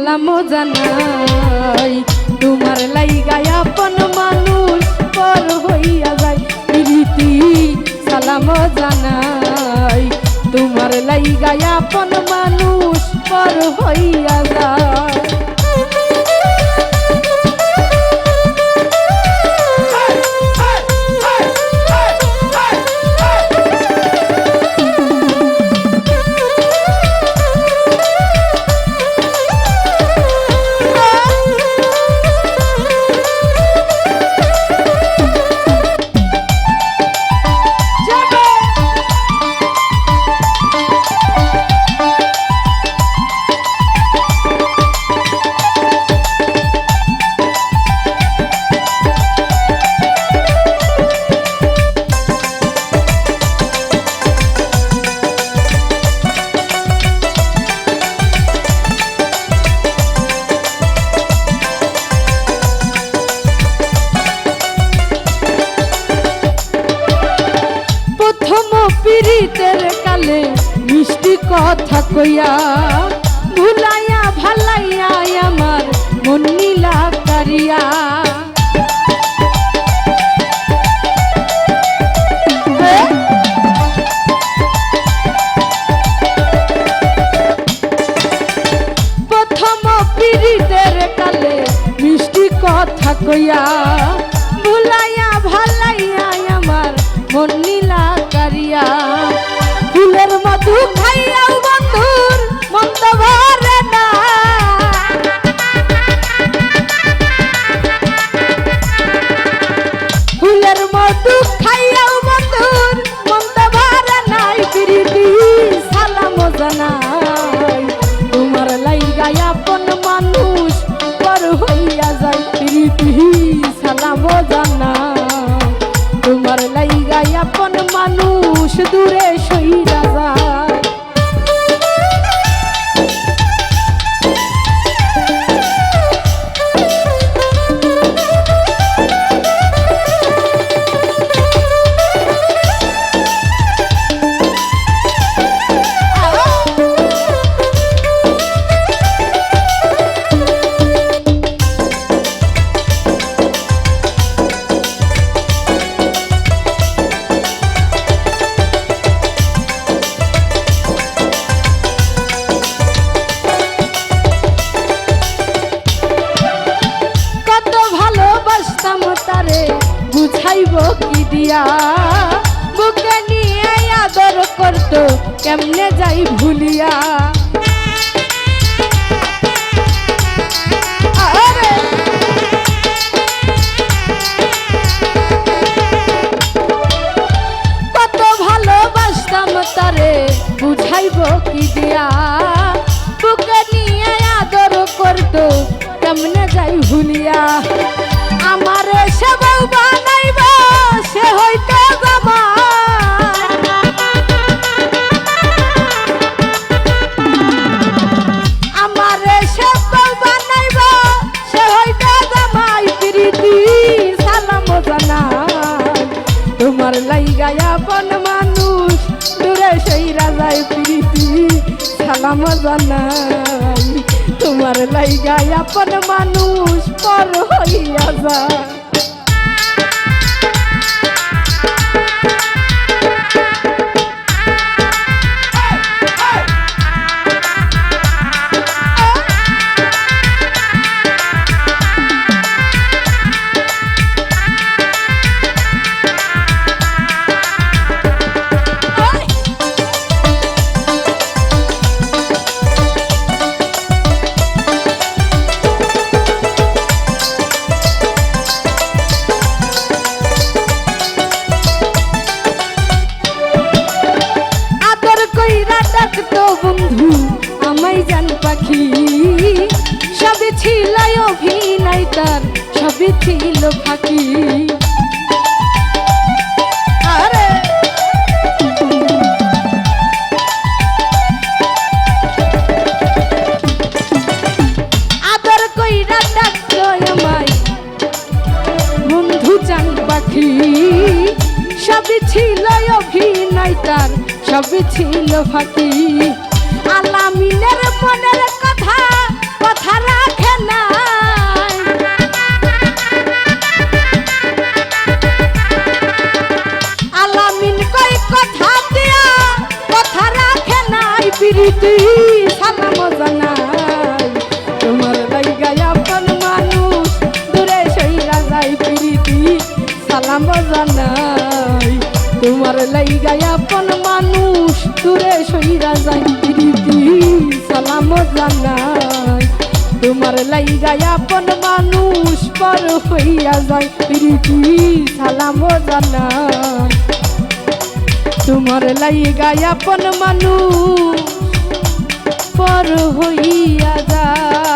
সালাম জানাই তোমার লাইগা আপন মানুষ পর হইয়া যায় প্রীতি সালাম জানাই তোমার লাইগা আপন মানুষ পর হইয়া যায় পীড়িতের কালে মিষ্টি কথা কইয়া ভুলাইয়া ভালাইয়া আমার মন নীলা কারিয়া প্রথম পীড়িতের কালে মিষ্টি কথা কইয়া ভুলাইয়া ভালাইয়া আমার মন নীলা কারিয়া ফুলের মধু খাইয়াও বন্ধুর মন্দ ভরে না ফুলের মধু খাইয়াও বন্ধুর মন্দ ভরে নাই প্রীতি সালাম জানাই তোমার লাইগা আপন মানুষ পর হইয়া যায় প্রীতি সালাম জানাই তোমার লাইগা আপন মানুষ দূরে সইরা যায় বুঝাইব কি দিয়া বুকে নিয়ে আদর করতো কেমনে যাই ভুলিয়া কত ভালোবাসতাম তারে বুঝাইব কি দিয়া বুকে নিয়ে আদর করতো কেমনে যাই ভুলিয়া আমার সে বউ বানাইব সে হইতে আমার সে বউ বানাইব সে হইতে জামাই প্রীতি সালাম জানাই তোমার লাইগা আপন মানুষ দূরে সইরা যায় প্রীতি সালাম জানাই তোমার লাইগা আপন মানুষ পর হইয়া যায় বন্ধু আমায় জান পাখি সবই ছিল অভিনয় তার সবই ছিল ফাঁকি আদর কইরা ডাকতো আমায় বন্ধু জান পাখি সবই ছিল অভিনয় তার সবই ছিল ফাঁকি আলামিনের মনের কথা কথার কথা দিয়া কথা রাখে নাই প্রীতি সালাম জানাই তোমার লাইগা আপন মানুষ দূরে সইরা যায় প্রীতি সালাম জানাই তোমার লাইগা আপন মানুষ দূরে সইরা যায় প্রীতি সালাম জানাই তোমার লাইগা আপন মানুষ পর হইয়া যায় প্রীতি সালাম জানাই তোমার লাইগা আপন মানুষ পর হইয়া যায়।